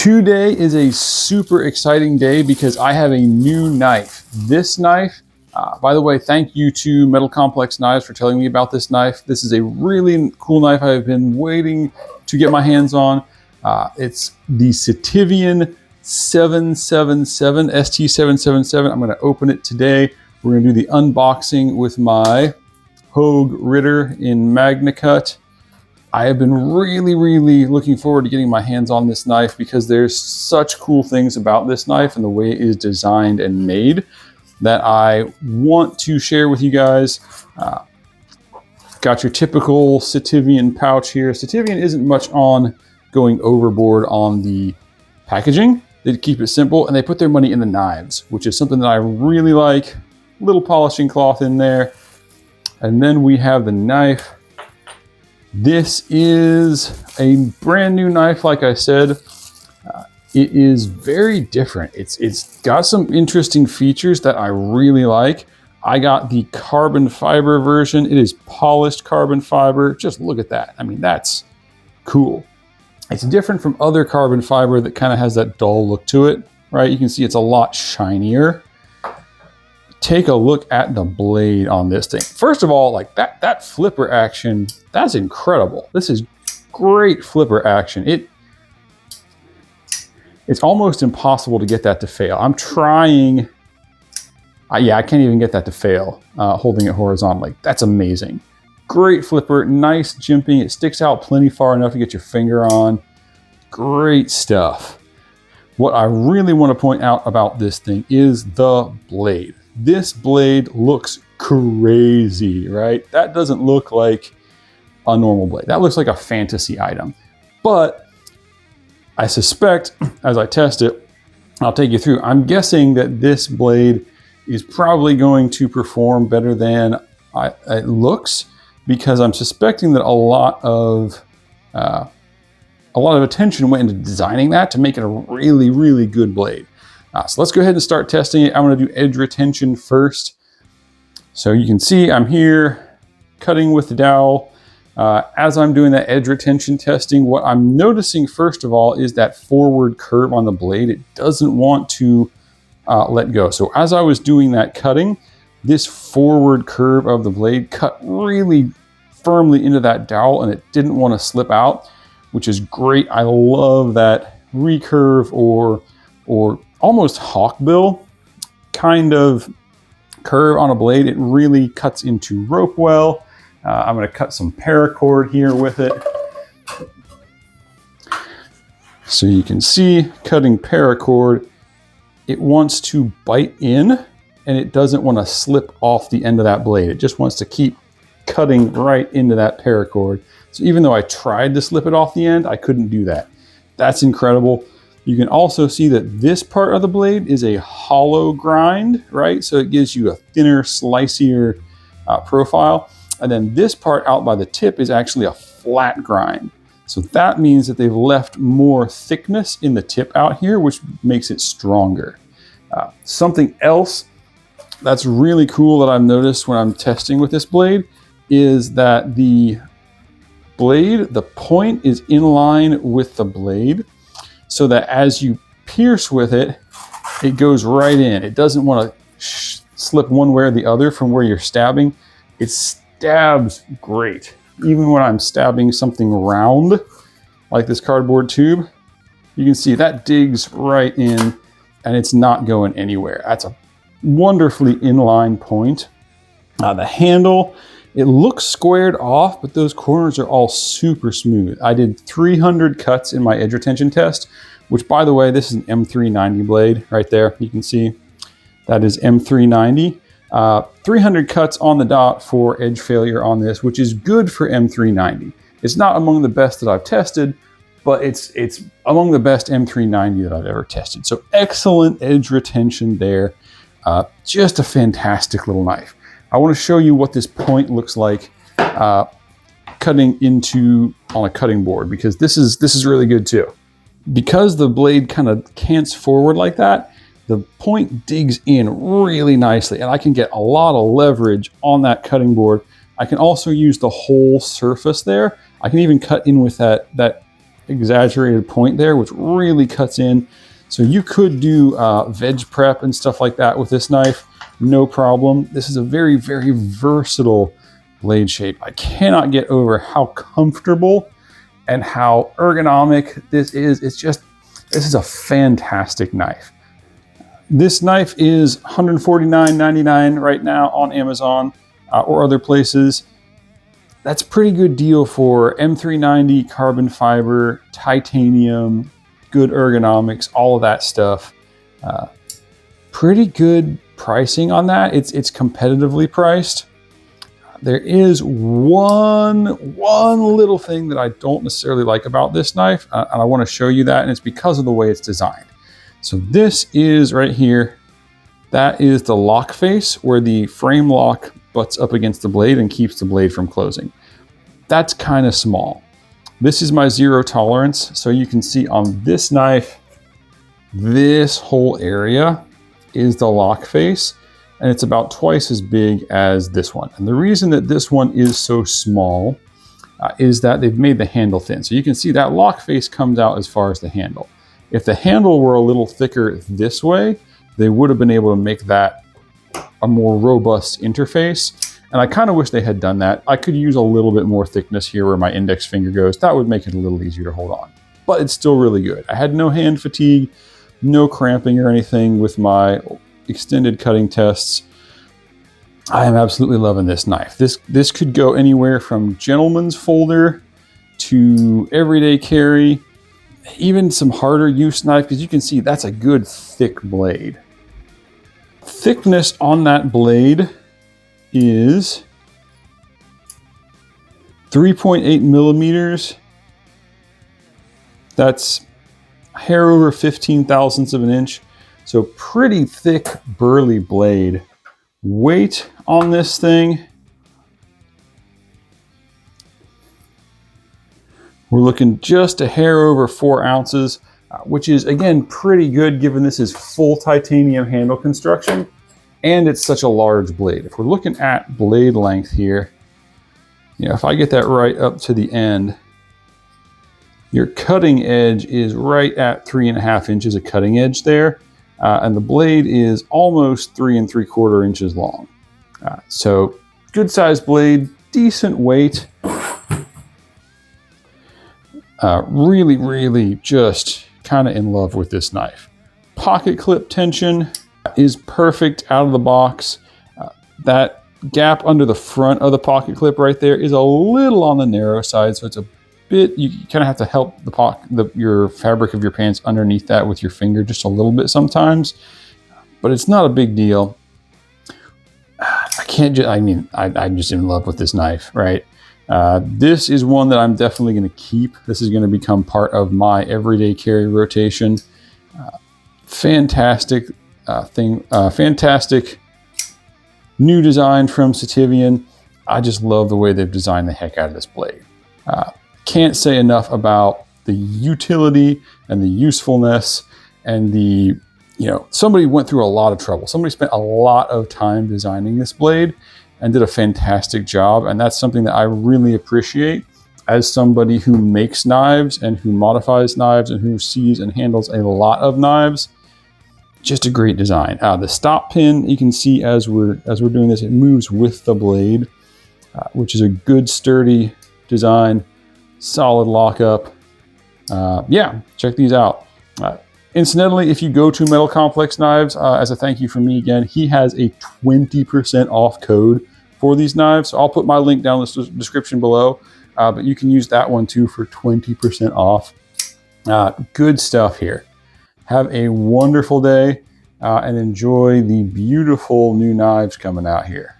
Today is a super exciting day because I have a new knife. This knife, by the way, thank you to Metal Complex Knives for telling me about this knife. This is a really cool knife I've been waiting to get my hands on. It's the Sitivien ST-777. I'm going to open it today. We're going to do the unboxing with my Hogue Ritter in Magna Cut. I have been really looking forward to getting my hands on this knife because there's such cool things about this knife and the way it is designed and made that I want to share with you guys. Got your typical Sitivien pouch here. Sitivien isn't much on going overboard on the packaging. They keep it simple and they put their money in the knives, which is something that I really like. Little polishing cloth in there. And then we have the knife. This is a brand new knife, like I said. It is very different. It's got some interesting features that I really like. I got the carbon fiber version. It is polished carbon fiber. Just look at that. I mean, that's cool. It's different from other carbon fiber that kind of has that dull look to it, right? You can see it's a lot shinier. Take a look at the blade on this thing. First of all, like that flipper action, that's incredible. This is great flipper action. It's almost impossible to get that to fail. I'm trying. Yeah, I can't even get that to fail holding it horizontally. That's amazing. Great flipper, nice jimping. It sticks out plenty far enough to get your finger on. Great stuff. What I really want to point out about this thing is the blade. This blade looks crazy, right? That doesn't look like a normal blade. That looks like a fantasy item. But I suspect, as I test it, I'll take you through. I'm guessing that this blade is probably going to perform better than it looks, because I'm suspecting that a lot of attention went into designing that to make it a really good blade. So let's go ahead and start testing it. I'm going to do edge retention first. So you can see I'm here cutting with the dowel. As I'm doing that edge retention testing, what I'm noticing first of all is that forward curve on the blade. It doesn't want to let go. So as I was doing that cutting, this forward curve of the blade cut really firmly into that dowel and it didn't want to slip out, which is great. I love that recurve or almost hawkbill kind of curve on a blade. It really cuts into rope well. I'm going to cut some paracord here with it. So you can see cutting paracord, it wants to bite in and it doesn't want to slip off the end of that blade. It just wants to keep cutting right into that paracord. So even though I tried to slip it off the end, I couldn't do that. That's incredible. You can also see that this part of the blade is a hollow grind, right? So it gives you a thinner, slicier profile. And then this part out by the tip is actually a flat grind. So that means that they've left more thickness in the tip out here, which makes it stronger. Something else that's really cool that I've noticed when I'm testing with this blade is that the blade, the point is in line with the blade, so that as you pierce with it, it goes right in. It doesn't want to slip one way or the other from where you're stabbing. It stabs great. Even when I'm stabbing something round, like this cardboard tube, you can see that digs right in and it's not going anywhere. That's a wonderfully inline point. The handle, it looks squared off, but those corners are all super smooth. I did 300 cuts in my edge retention test, which by the way, this is an M390 blade right there. You can see that is M390. 300 cuts on the dot for edge failure on this, which is good for M390. It's not among the best that I've tested, but it's among the best M390 that I've ever tested. So excellent edge retention there. Just a fantastic little knife. I want to show you what this point looks like cutting into on a cutting board, because this is really good too. Because the blade kind of cants forward like that, the point digs in really nicely and I can get a lot of leverage on that cutting board. I can also use the whole surface there. I can even cut in with that exaggerated point there, which really cuts in. So you could do veg prep and stuff like that with this knife, no problem. This is a very, very versatile blade shape. I cannot get over how comfortable and how ergonomic this is. This is a fantastic knife. This knife is $149.99 right now on Amazon or other places. That's a pretty good deal for M390 carbon fiber, titanium, good ergonomics, all of that stuff. Pretty good pricing on that. It's competitively priced. There is one little thing that I don't necessarily like about this knife, and I want to show you that, and it's because of the way it's designed. So this is right here. That is the lock face where the frame lock butts up against the blade and keeps the blade from closing. That's kind of small. This is my 0 tolerance. So you can see on this knife, this whole area is the lock face, and it's about twice as big as this one. And the reason that this one is so small is that they've made the handle thin. So you can see that lock face comes out as far as the handle. If the handle were a little thicker this way, they would have been able to make that a more robust interface. And I kind of wish they had done that. I could use a little bit more thickness here where my index finger goes. That would make it a little easier to hold on. But it's still really good. I had no hand fatigue, no cramping or anything with my extended cutting tests. I am absolutely loving this knife. This could go anywhere from gentleman's folder to everyday carry, even some harder use knife, because you can see that's a good thick blade. Thickness on that blade is 3.8 millimeters. That's a hair over 15 thousandths of an inch. So pretty thick, burly blade. Weight on this thing, we're looking just a hair over 4 ounces, which is again pretty good given this is full titanium handle construction and it's such a large blade. If we're looking at blade length here, you know, if I get that right up to the end, your cutting edge is right at 3.5 inches of cutting edge there. And the blade is almost 3 3/4 inches long. So good sized blade, decent weight. Really, really just kind of in love with this knife. Pocket clip tension is perfect out of the box. That gap under the front of the pocket clip right there is a little on the narrow side, so it's a bit, you kind of have to help your fabric of your pants underneath that with your finger just a little bit sometimes, but it's not a big deal. I'm just in love with this knife, right? This is one that I'm definitely going to keep. This is going to become part of my everyday carry rotation. Fantastic fantastic new design from Sitivien. I just love the way they've designed the heck out of this blade. Can't say enough about the utility and the usefulness and the, you know, somebody went through a lot of trouble. Somebody spent a lot of time designing this blade and did a fantastic job. And that's something that I really appreciate as somebody who makes knives and who modifies knives and who sees and handles a lot of knives. Just a great design. The stop pin, you can see as we're doing this, it moves with the blade, which is a good sturdy design. Solid lockup. Yeah, check these out. Incidentally, if you go to Metal Complex Knives, as a thank you from me again, he has a 20% off code for these knives. So I'll put my link down in the description below, but you can use that one too for 20% off. Good stuff here. Have a wonderful day and enjoy the beautiful new knives coming out here.